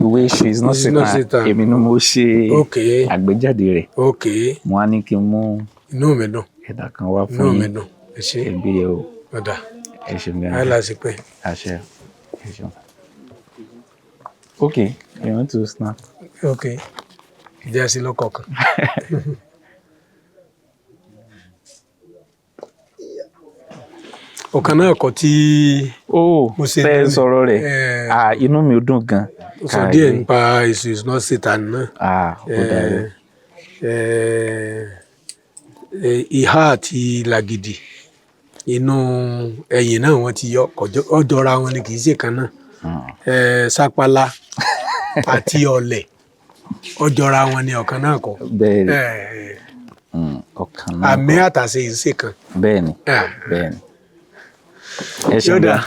ìwé èṣù is not Satan èmi ni mo ṣe àgbéjáde rẹ̀ mo á ní kí n mú inú mi dùn ẹ̀dà kan wá fún yín ẹbí ẹ o ẹ ṣeun gan àṣẹ ẹ ṣeun. Okay, you want to snap? Okay, ìjà sí lọ́kọ̀ọ̀kan. Ọ̀kan náà kọ́ tí mo ṣe tẹ́ sọ̀rọ̀ rẹ̀ inú mi ò dùn gan. Sọ díẹ̀ nípa èṣù is not Satan náà. Ó dára. Ìhà àti làgìdì inú ẹ̀yìn náà wọ́n ti yọ ọjọ́ra wọn ni kì í ṣe kan náà. Sápálá àti ọ̀lẹ̀ ọjọ́ra wọn ni ọ̀kan náà kọ́. Bẹ́ẹ̀ni ọ̀kan náà kọ́. Àmì àtàṣe ìṣe kan. Bẹ́ẹ̀ni bẹ́ẹ̀ni ẹ ṣeun gan.